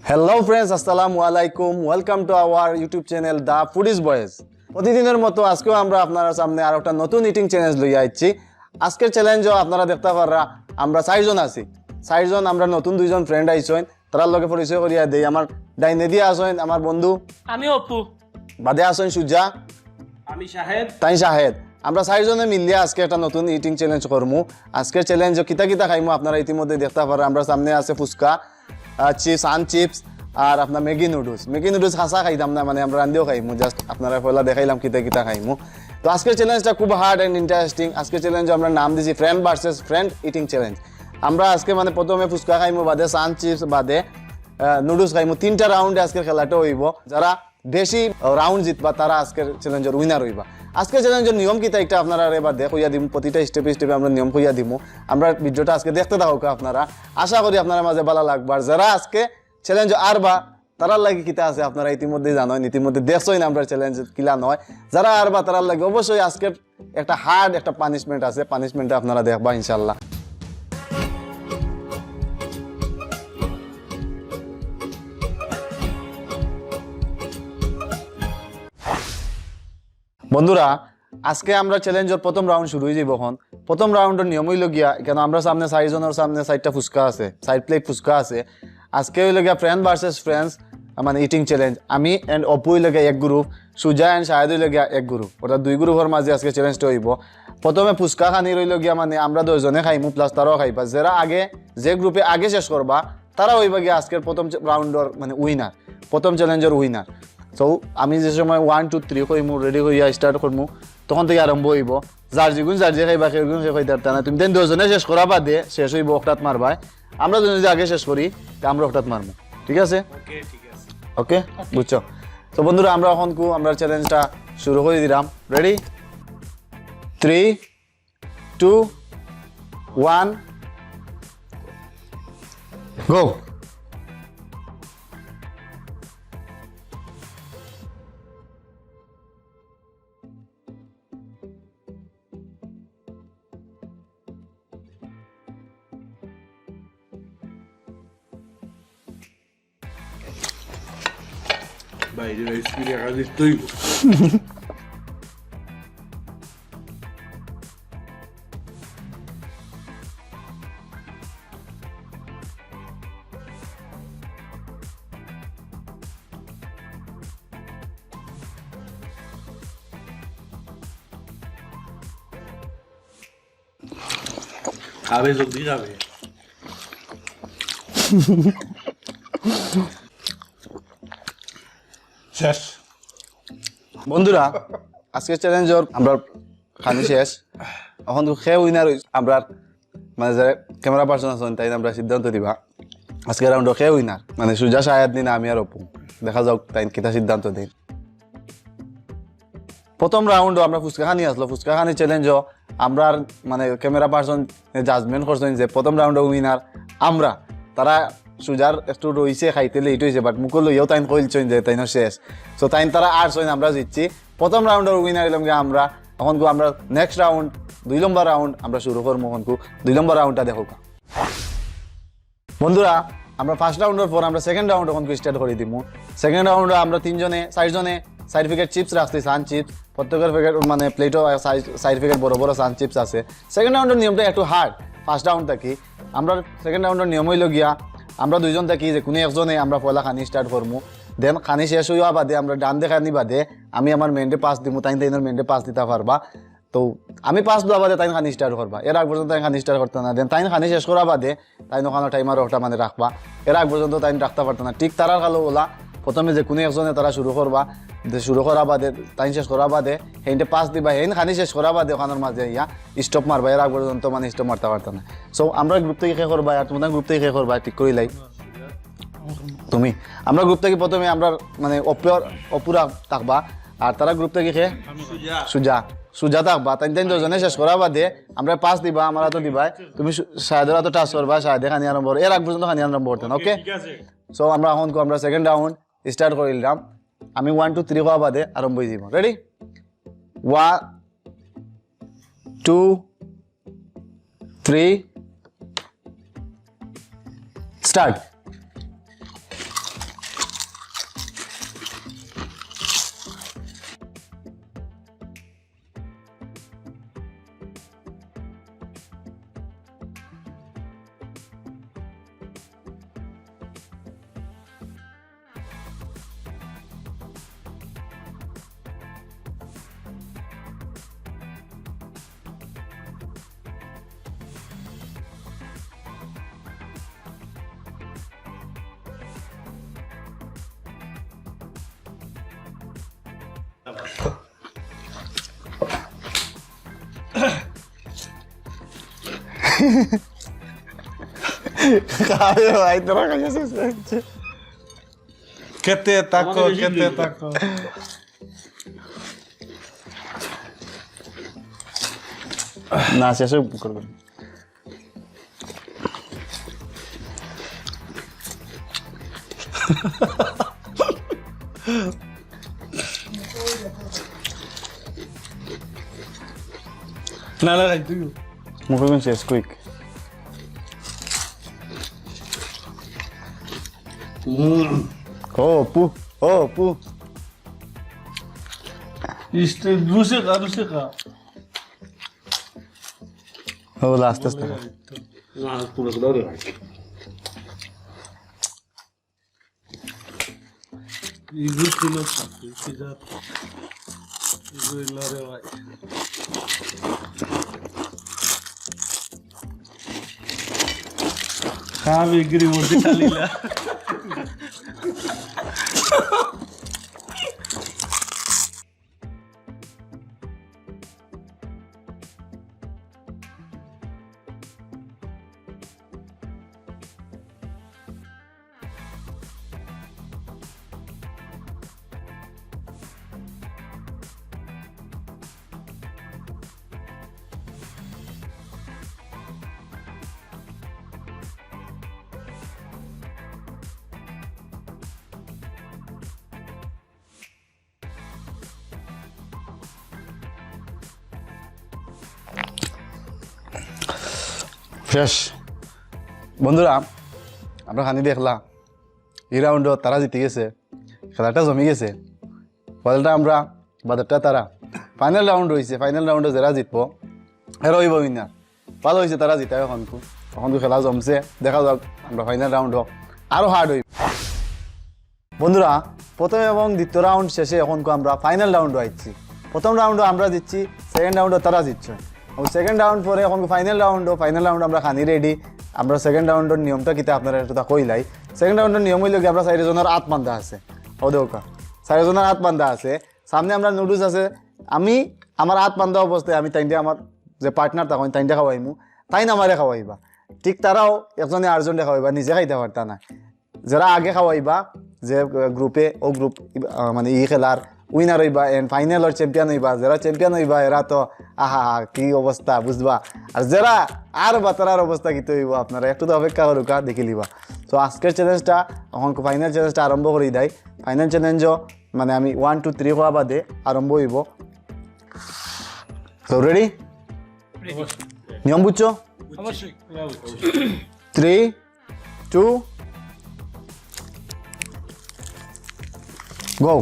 Hello friends, আসসালামু আলাইকুম। Welcome to our YouTube channel the foodies boys. প্রতিদিনের মতো আজকেও আমরা আপনার সামনে আর একটা নতুন ইটিং চ্যালেঞ্জ লইয়া আইছি। আজকের চ্যালেঞ্জও আপনারা দেখতে পারা আমরা 4জন আছি। 4জন আমরা নতুন 2জন ফ্রেন্ড আইছেন, তারার লগে পরিচয় করিয়া দেই। আমার ডাইনে দিয়ে আসেন আমার বন্ধু, আমি অপু, বাদে আসেন সুজা, আমি শাহেদ, তাই শাহেদ। আমরা 4জনে মিলিয়ে আজকে একটা নতুন ইটিং চ্যালেঞ্জ করবো। আজকের চ্যালেঞ্জ কিতা কিতা খাইমু আপনারা ইতিমধ্যে দেখতে পারেন। আমরা সামনে আছে ফুচকা, চিপস আর আপনার ম্যাগি নুডলস খাসা খাইতাম না, মানে আমরা রান্দিও খাইমু। জাস্ট আপনারা পয়লা দেখাইলাম কিতা কিতা খাইমু। তো আজকের চ্যালেঞ্জটা খুব হার্ড অ্যান্ড ইন্টারেস্টিং। আজকের চ্যালেঞ্জ আমরা নাম দিয়েছি friend versus friend eating challenge. আমরা আজকে মানে প্রথমে ফুচকা খাইমু, বাদে চিপস, বাদে নুডলস খাইমু। 3টা রাউন্ডে আজকের খেলাটা হইব। যারা বেশি রাউন্ড জিতবা তারা আজকের চ্যালেঞ্জের উইনার হইবা। আজকের চ্যালেঞ্জের নিয়ম কিতা একটা আপনারা এবার হইয়া দিম, প্রতিটা স্টেপে স্টেপে আমরা নিয়ম হইয়া দিমু। আমরা ভিডিওটা আজকে দেখতে থাকুক আপনারা, আশা করি আপনারা মাঝে ভালো লাগবে। আর যারা আজকে চ্যালেঞ্জ আরবা তারার লাগে কিতা আছে আপনারা ইতিমধ্যে জানেন, ইতিমধ্যে দেখছই না আমরা চ্যালেঞ্জ কিলা নয়। যারা আরবা তারার লাগে অবশ্যই আজকের একটা হার্ড একটা পানিশমেন্ট আছে, পানিশমেন্টটা আপনারা দেখবা ইনশাল্লাহ। বন্ধুরা, আজকে আমরা চ্যালেঞ্জের প্রথম রাউন্ড শুরু হয়ে যাব। এখন প্রথম রাউন্ডের নিয়ম হইল গিয়া, কেন আমরা সামনে 4জনের সামনে 4টা ফুচকা আছে, 4 প্লেট ফুচকা আছে। আজকে হইল গিয়া ফ্রেন্ড ভার্সেস ফ্রেন্ডস মানে ইটিং চ্যালেঞ্জ। আমি এন্ড অপু হইল গিয়া এক গ্রুপ, সুজা এন্ড শাহেদ হইল গিয়া এক গ্রুপ, অর্থাৎ 2 গ্রুপের মাঝে আজকে চ্যালেঞ্জটা হইব। প্রথমে ফুচকা খানি রইল গিয়া, মানে আমরা 2জনে খাইমু প্লাস তারাও খাইবা। যারা আগে যে গ্রুপে আগে শেষ করবা তারা হইবা গিয়া আজকের প্রথম রাউন্ডের মানে উইনার, প্রথম চ্যালেঞ্জের উইনার। তো আমি যে সময় 1 2 3 কইমু, রেডি হইয়া স্টার্ট করমু, তখন থেকে আরম্ভ হইব। যার যেগুন যার যে খাইবা সেগুন সে খাইতে না। তুমি 2জনে শেষ করা বাদে শেষ হইব অকটাত মারবাই। আমরা যদি আগে শেষ করি তা আমরা অকটাত মারবো, ঠিক আছে? ওকে, বুঝছো? তো বন্ধুরা, আমরা এখন আমরা চ্যালেঞ্জটা শুরু করে দিলাম। রেডি? 3 2 1 গো। বাইরে স্পিড একাধিক তৈব। খাবে জলদি খাবে। শেষ। বন্ধুরা, আজকের চ্যালেঞ্জর আমরা খানি শেষ। এখন খেয়ে উইনার আমরা মানে যারা ক্যামেরা পার্সন আছেন তাই আমরা সিদ্ধান্ত দিবা আজকের রাউন্ড খেয়ে উইনার, মানে সুজা শাহেদ দিন আমি আর অপু। দেখা যাক তাই কিতা সিদ্ধান্ত দিন। প্রথম রাউন্ড আমরা ফুচকা খানি আসলো, ফুচকা খানি চ্যালেঞ্জও আমরা মানে ক্যামেরা পার্সন জাজমেন্ট করছেন যে প্রথম রাউন্ড উইনার আমরা। তারা সুজার একটু রয়েছে খাইতে লেট হয়েছে, বাট মুখ লইয়াও তাই কইলছেন যে তাই শেষ। সো তাই তারা আর ছয় আমরা জিতছি। প্রথম রাউন্ডের উইনার এলাম গিয়ে আমরা। এখন আমরা নেক্সট রাউন্ড 2 নম্বর রাউন্ড আমরা শুরু করবো। এখন 2 নম্বর রাউন্ডটা দেখো বন্ধুরা। আমরা ফার্স্ট রাউন্ডের পর আমরা সেকেন্ড রাউন্ড এখন স্টার্ট করে দিব। সেকেন্ড রাউন্ডে আমরা 4জনে 4 প্যাকেট চিপস রাখছি, সান চিপস। প্রত্যেকের প্যাকেট মানে প্লেটও 4 প্যাকেট বড় বড় সান চিপস আছে। সেকেন্ড রাউন্ডের নিয়মটা একটু হার্ড। ফার্স্ট রাউন্ড থাকি আমরা সেকেন্ড রাউন্ডের নিয়ম হইল গিয়া, আমরা 2জন থাকি যে কোনো একজনে আমরা পয়লা খানি স্টার্ট করবো। দেন খানি শেষ হইয়া বাদে আমরা ডান দেখানি বাদে আমি আমার মেন্ডে পাস দিব, তাই তাইনের মেন্ডে পাস দিতে পারবা। তো আমি পাস দেওয়া বাদে তাই খানি স্টার্ট করবা। এর আগ পর্যন্ত তাই খানি স্টার্ট করতে না। দেন তাই খানি শেষ করা বাদে তাই ওখানে টাইমার ওটা মানে রাখবা। এর আগ পর্যন্ত তাই রাখতে পারতো না। ঠিক তারার খালো ওলা প্রথমে যে কোনো একজনে তারা শুরু করবা, শুরু করা বাদে তাই শেষ করা বাদে সেইটা পাস দিবা। হেন খানি শেষ করা বাদে ওখানের মাঝে ইয়া স্টপ মারবা। এর আগ পর্যন্ত মানে স্টপ মারতে পারতো না। সো আমরা গ্রুপ থেকে শেষ করবা আর তোমাদের গ্রুপ থেকে শেষ করবা, ঠিক করিলাই তুমি। আমরা গ্রুপ থেকে প্রথমে আমরা মানে অপুরা থাকবা, আর তারা গ্রুপ থেকে সুজা থাকবা। তাই 2জনে শেষ করা বাদে আমরা পাস দিবা, আমার হাতে দিবা। তুমি শাহেদের হাতে টাচ করবা, শাহেদে খানি আরম্ভ। এর আগ পর্যন্ত খানি আরম্ভ করতেন। ওকে, সো আমরা এখন আমরা সেকেন্ড রাউন্ড স্টার্ট করিলাম। আমি 1 2 3 হওয়া বাদে আরম্ভ হয়ে যাব। রেডি? 1 2 3 স্টার্ট। খাবে ভাই তোরা খাইছিস কেতে তাকো কেতে তাকো না শেষে করবেন না না তুই মুখে কোন শেষ কুইক ও পু ও পু ইস্তে রুসে খা ও আস্তে আস্তে খা। না পুরো ধরে ভাই ইগুল ছিল সিজা ইগুল রে ভাই খাবি গিরি মধ্যে চালিলা শেষ বন্ধুরা আমরা খানি দেখলাম এই রাউন্ড তারা জিতে গেছে খেলাটা জমে গেছে বলটা আমরা বাজারটা তারা ফাইনাল রাউন্ড হয়েছে ফাইনাল রাউন্ডে যারা জিতবো এরা হইব উইনার ভালো হয়েছে তারা জিতায় এখনকু এখনকু খেলা জমছে দেখা যাক আমরা ফাইনাল রাউন্ড আরো হার্ড হইব বন্ধুরা প্রথম এবং দ্বিতীয় রাউন্ড শেষে এখনকু আমরা ফাইনাল রাউন্ড আইছি প্রথম রাউন্ড আমরা জিতছি সেকেন্ড রাউন্ড তারা জিতছে সেকেন্ড রাউন্ড পরে এখন ফাইনাল রাউন্ড আমরা খানি রেডি আমরা সেকেন্ড রাউন্ডের নিয়মটা কিতা আপনারা এটা কইলাই সেকেন্ড রাউন্ডের নিয়ম হইল কি আমরা চারিজনের হাত বান্ধা আছে ও দেউকা চারিজনের হাত বান্ধা আছে সামনে আমরা নুডলস আছে আমি আমার হাত বান্ধা অবস্থায় আমি তাইনটা আমার যে পার্টনার তখন তাইনটা খাওয়াইমু তাই না আমারে খাওয়াইবা ঠিক তারাও একজনে আরেকজনে খাওয়াইবা নিজে খাইতে পারতা না যারা আগে খাওয়াইবা যে গ্রুপে ও গ্রুপ মানে ই খেলার উইনার হইবা এন্ড ফাইনাল চ্যাম্পিয়ন হইবা যারা চ্যাম্পিয়ন হইবা এরা তো আহা কি অবস্থা বুঝবা আর যারা আর বাতারার অবস্থা কি হইব আপনারা একটু তো অপেক্ষা করুকা দেখে লিবা তো আজকের চ্যালেঞ্জটা এখন ফাইনাল চ্যালেঞ্জটা আরম্ভ করে দেয় ফাইনাল চ্যালেঞ্জও মানে আমি 1 2 3 হওয়া বাদে আরম্ভ হইব তো রেডি নিয়ম বুঝছো অবশ্যই 3 2 go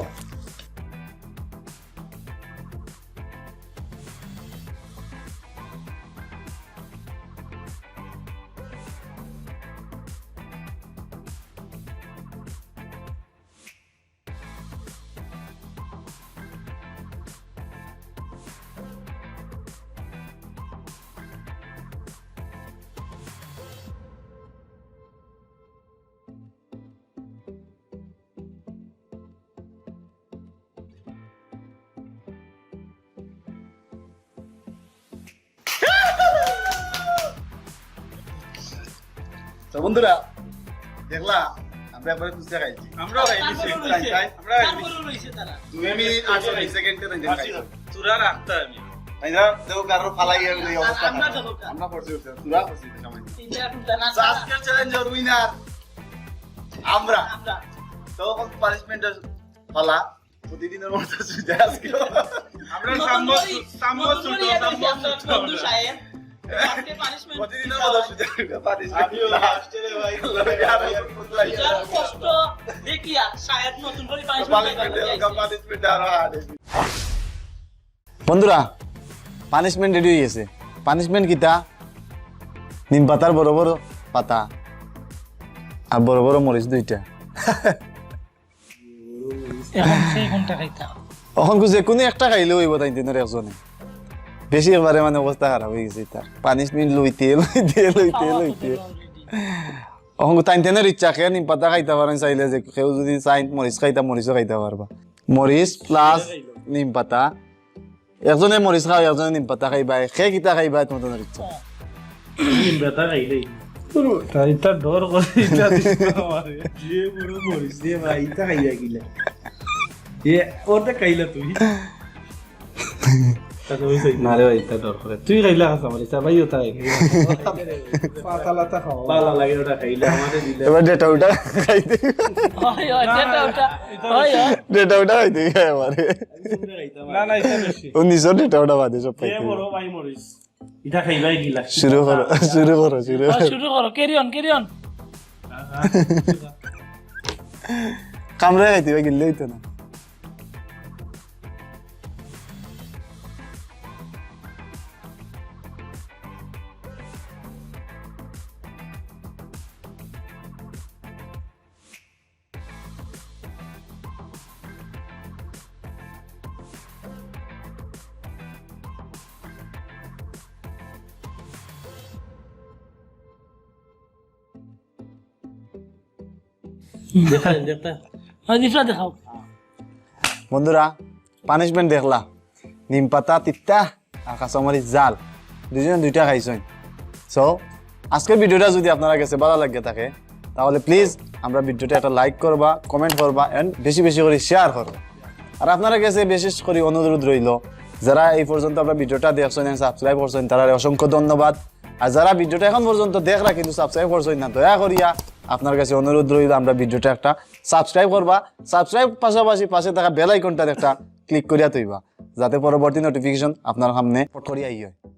তো বন্ধুরা দেখলা আমরা একবার খুঁজতে খাইছি আমরা খাইছি আমরা খাইছি তুমি আমি 8 সেকেন্ডে তাই খাইছি চুরা রাখতা আমি তাই না দেখো কারো ফালাই এই অবস্থা আমরা করছি চুরা করছি সামান্য আজকের চ্যালেঞ্জের উইনার আমরা তো পানিশমেন্ট ফালা প্রতিদিনের মতো সুজা আজকে আমরা সাম্বত বন্ধু সাহেব আজকে পানিশমেন্ট প্রতিদিনের মতো সুজা পানিশমেন্ট আমিও লাস্টে রে ভাই কষ্ট দেখিয়া শায়দ নতুন করে পানিশমেন্ট আর বন্ধুরা পানিশমেন্ট রেডি হয়ে গেছে পানিশমেন্ট কিটা নিম পাতার বড় বড় পাতা আর বড় বড় মরিচ দুইটা এখন সেই কোনটা খাইতা এখন যে কোনো একটা খাইলে হইব তাই দিনের একজনে বেশি এবারে মানে অবস্থা খারাপ হয়ে গেছে তার পানিশমেন্ট লইতে এখন তাই তেনের ইচ্ছা খেয়ে নিম পাতা খাইতে পারেন চাইলে যে কেউ যদি চাই মরিচ খাইতা মরিচও খাইতে পারবা মরিচ প্লাস নিম পাতা একজনে মরিচ খাও একজনে নিম পাতা খাইবা খে কিতা খাইবা তোমাদের ইচ্ছা নিম বেতা খাইলে এটা ডর করে এটা দিছে আমারে যে বড় মরিস দিয়ে ভাই এটা খাইয়া গিলা এ ওটা খাইলা তুই না রে ভাই এটা ডর করে তুই খাইলা খাস আমার এটা ভাই ওটা পাতালাতা খাও ভালো লাগে ওটা খাইলে আমাদের দিলে এবার ডেটা উঠা খাইতে হয় হয় যেটা ওটা হয় হয় ডেটা উঠা খাইতে খাই আমারে না না এটা বেশি ও নিজের ডেটা উঠা বাদে সব এ খাইতে বড় ভাই মরিস এটা খাইলাই গিলা শুরু করো শুরু করো শুরু করো শুরু করো ক্যারি অন কামড়ে খাইতে হবে গিললে হইতো না দেখা দেখা হয় দিফলা দেখাও বন্ধুরা পানিশমেন্ট দেখলা নিম পাতা তিতা আর কাঁচামরিচ জাল দুজন দুইটা খাইছেন সো আজকের ভিডিওটা যদি আপনারা কাছে ভালো লাগে থাকে তাহলে প্লিজ আমরা ভিডিওটা একটা লাইক করবা কমেন্ট করবা এন্ড বেশি বেশি করে শেয়ার করবা আর আপনারা কাছে বিশেষ করে অনুরোধ রইল যারা এই পর্যন্ত আমরা ভিডিওটা দেখছেন সাবস্ক্রাইব করছেন তারা অসংখ্য ধন্যবাদ আর যারা ভিডিওটা এখন পর্যন্ত দেখরা কিন্তু সাবস্ক্রাইব করছেন না দয়া করিয়া আপনার কাছে অনুরোধ রইল আমরা ভিডিওটা একটা সাবস্ক্রাইব করবা সাবস্ক্রাইব পাশাপাশি পাশে থাকা বেল আইকনটা একটা ক্লিক করিয়া তৈবা যাতে পরবর্তী নোটিফিকেশন আপনার সামনে পট করিয়া হয়